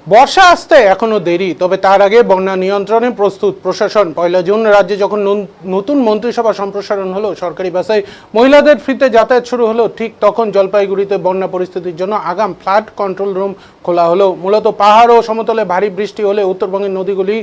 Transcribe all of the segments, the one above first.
বর্ষা আসতে এখনো দেরি, তবে তার আগে বন্যা নিয়ন্ত্রণে প্রস্তুত প্রশাসন। 1 জুন রাজ্যে যখন নতুন মন্ত্রিসভা সম্প্রসারণ হলো, সরকারি বাসে মহিলাদের ফ্রিতে যাতায়াত শুরু হলো, ঠিক তখন জলপাইগুড়িতে বন্যা পরিস্থিতির জন্য আগাম ফ্লাড কন্ট্রোল রুম খোলা হলো। মূলত পাহাড় ও সমতলে ভারী বৃষ্টি হলে উত্তরবঙ্গের নদীগুলি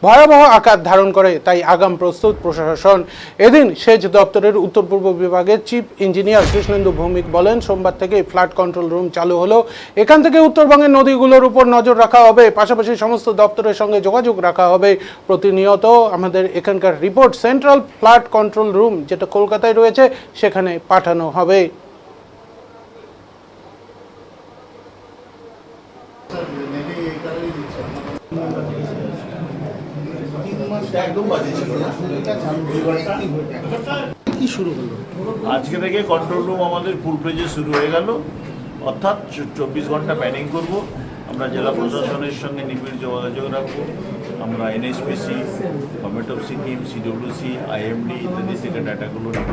ভয়াবহ আকার ধারণ করে, তাই আগাম প্রস্তুত প্রশাসন। এদিন সেচ দপ্তরের উত্তর পূর্ব বিভাগের চিফ ইঞ্জিনিয়ার কৃষ্ণেন্দু ভৌমিক বলেন, সোমবার থেকে ফ্লাড কন্ট্রোল রুম চালু হলো। এখান থেকে উত্তরবঙ্গের নদীগুলোর উপর নজর রাখা হবে, পাশাপাশি সমস্ত দপ্তরের সঙ্গে যোগাযোগ রাখা হবে প্রতিনিয়ত। আমাদের এখানকার report, central flood control room যেটা কলকাতায় রয়েছে সেখানে পাঠানো হবে। কি শুরু হলো? আজকে থেকে কন্ট্রোল রুম আমাদের ফুল প্লেজে শুরু হয়ে গেল, অর্থাৎ 24 ঘন্টা প্যানিং করব। আমরা জেলা প্রশাসনের সঙ্গে নিবিড় যোগাযোগ রাখবো। আমরা NHPC, government of Sikkim, CWC, IMD ইত্যাদি থেকে ডাটাগুলো নেব,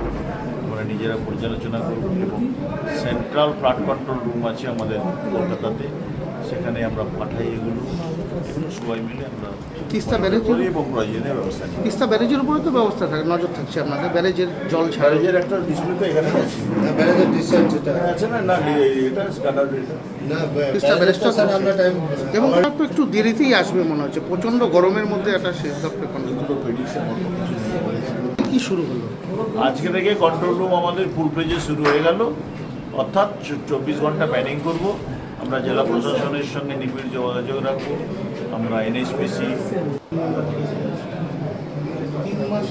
আমরা নিজেরা পর্যালোচনা করব। এবং সেন্ট্রাল ফ্লাড কন্ট্রোল রুম আছে আমাদের কলকাতাতে, সেখানে আমরা পাঠাই এগুলো সবাই মিলে আমরা তিস্তা ব্যারেজ এবং প্রয়োজনীয় ব্যবস্থা নিই। তিস্তা ব্যারেজের উপরে তো ব্যবস্থা থাকে, নজর থাকছে আপনাদের। ব্যারেজের জল ছাড়ে ব্যারেজের একটা ডিসপ্লে তো এখানে আছে, ব্যারেজের ডিসচার্জ যেটা আছে না? না, এটা স্ক্যানার এটা না তিস্তা ব্যারেজটা স্যার আমরা টাইম এবং তো একটু দেরিতেই আসবে মনে হচ্ছে, প্রচন্ড গরমের মধ্যে একটা সেচ দপ্তর এগুলো প্রেডিকশন কি শুরু হলো? আজকে থেকে কন্ট্রোল রুম আমাদের ফুল প্লেজে শুরু হয়ে গেল, অর্থাৎ 24 ঘন্টা প্যানিং করব। আমরা জেলা প্রশাসনের সঙ্গে নিবিড় যোগাযোগ রাখবো। আমরা এনএইচপিসি